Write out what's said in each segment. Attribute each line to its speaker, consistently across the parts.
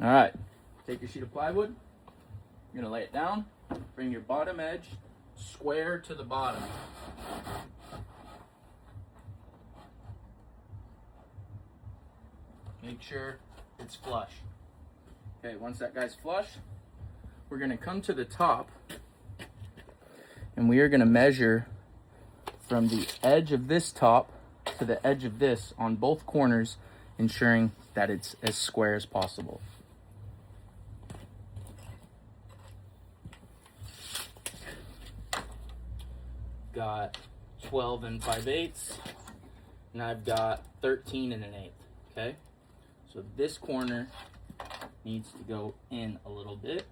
Speaker 1: All right, take your sheet of plywood. You're gonna lay it down. Bring your bottom edge square to the bottom. Make sure it's flush. Okay, once that guy's flush, we're gonna come to the top and we are gonna measure from the edge of this top to the edge of this on both corners, ensuring that it's as square as possible. Got 12 and 5/8, and I've got 13 and an 1/8. Okay, so this corner needs to go in a little bit,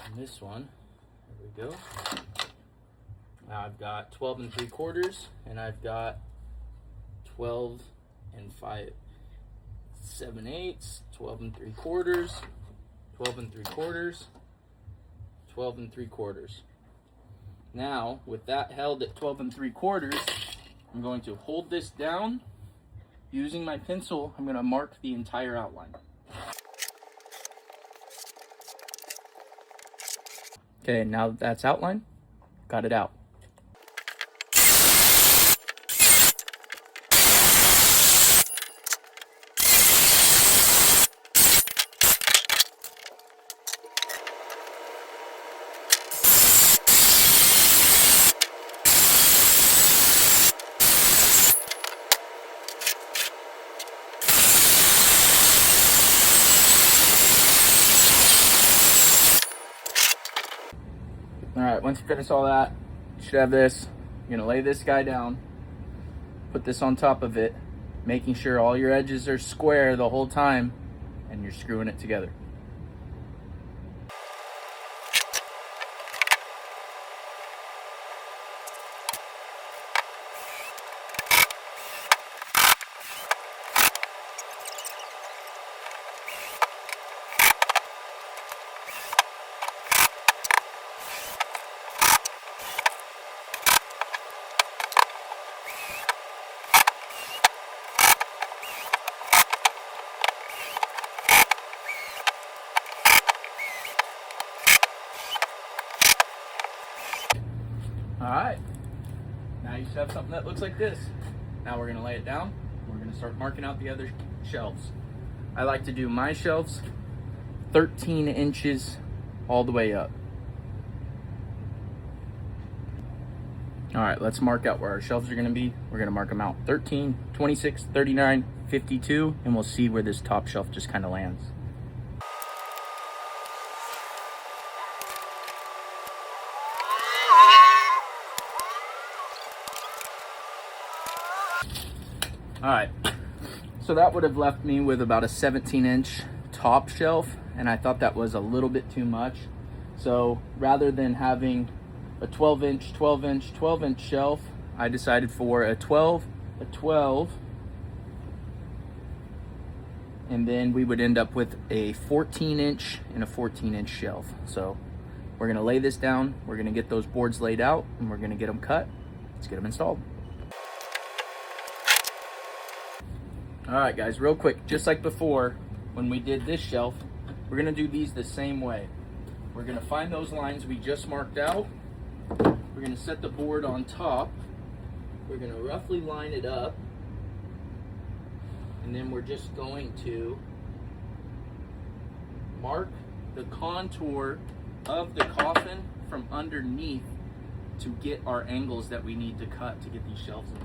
Speaker 1: and this one, there we go. Now I've got 12 and 3/4, and I've got 12 and 5/7/8, 12 and 3/4, 12 and 3/4, 12 and 3/4. Now, with that held at 12 and 3/4, I'm going to hold this down. Using my pencil, I'm going to mark the entire outline. Okay, now that that's outlined, got it out. All right, once you finish all that, you should have this. You're gonna lay this guy down, put this on top of it, making sure all your edges are square the whole time, and you're screwing it together. All right, now you should have something that looks like this. Now we're gonna lay it down. We're gonna start marking out the other shelves. I like to do my shelves 13 inches all the way up. All right, let's mark out where our shelves are gonna be. We're gonna mark them out 13, 26, 39, 52, and we'll see where this top shelf just kind of lands. All right, so that would have left me with about a 17-inch top shelf, and I thought that was a little bit too much. So rather than having a 12-inch, 12-inch, 12-inch shelf, I decided for a 12, a 12, and then we would end up with a 14-inch and a 14-inch shelf. So we're gonna lay this down, we're gonna get those boards laid out, and we're gonna get them cut. Let's get them installed. All right, guys, real quick, just like before, when we did this shelf, we're gonna do these the same way. We're gonna find those lines we just marked out. We're gonna set the board on top. We're gonna roughly line it up. And then we're just going to mark the contour of the coffin from underneath to get our angles that we need to cut to get these shelves in.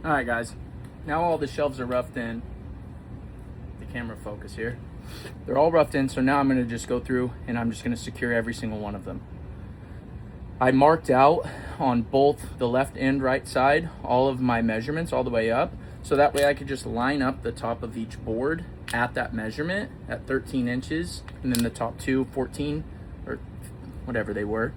Speaker 1: All right, guys, now all the shelves are roughed in. The camera focus here. They're all roughed in, so now I'm gonna just go through and I'm just gonna secure every single one of them. I marked out on both the left and right side all of my measurements all the way up, so that way I could just line up the top of each board at that measurement at 13 inches, and then the top two 14 or whatever they were.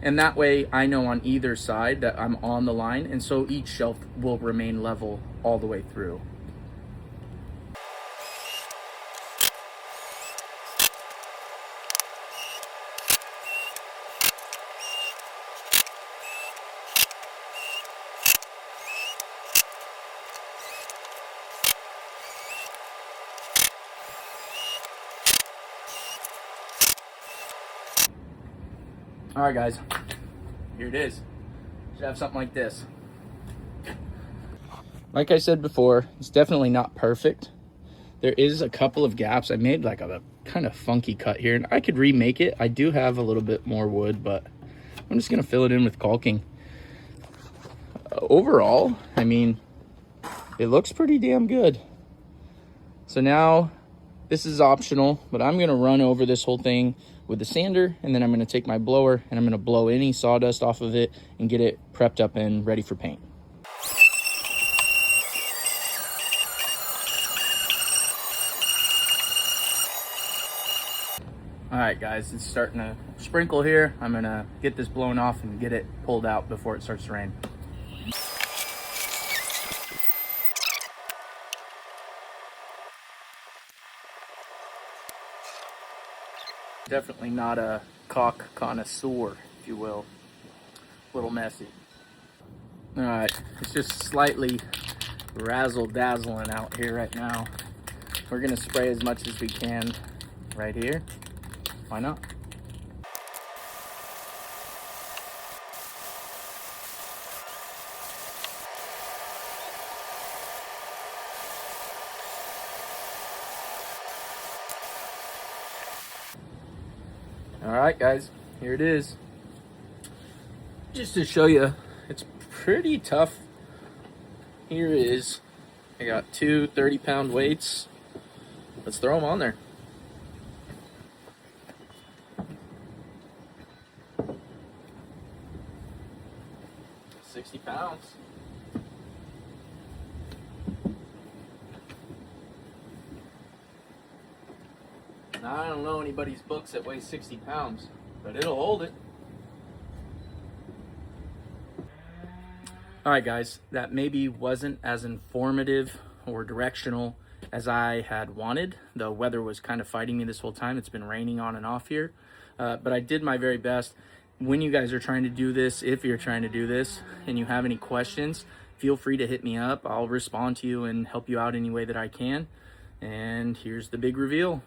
Speaker 1: And that way I know on either side that I'm on the line, and so each shelf will remain level all the way through. All right, guys, here it is. Should have something like this. Like I said before, it's definitely not perfect. There is a couple of gaps. I made like a kind of funky cut here, and I could remake it. I do have a little bit more wood, but I'm just gonna fill it in with caulking. Overall, I mean, it looks pretty damn good. So now, this is optional, but I'm gonna run over this whole thing with the sander, and then I'm gonna take my blower and I'm gonna blow any sawdust off of it and get it prepped up and ready for paint. All right, guys, it's starting to sprinkle here. I'm gonna get this blown off and get it pulled out before it starts to rain. Definitely not a caulk connoisseur, if you will. A little messy. All right, it's just slightly razzle-dazzling out here right now. We're gonna spray as much as we can right here. Why not? All right, guys, here it is. Just to show you, it's pretty tough. Here it is. I got two 30-pound weights. Let's throw them on there. £60. Now, I don't know anybody's books that weigh 60 pounds, but it'll hold it. All right, guys, that maybe wasn't as informative or directional as I had wanted. The weather was kind of fighting me this whole time. It's been raining on and off here, but I did my very best. When you guys are trying to do this, if you're trying to do this and you have any questions, feel free to hit me up. I'll respond to you and help you out any way that I can. And here's the big reveal.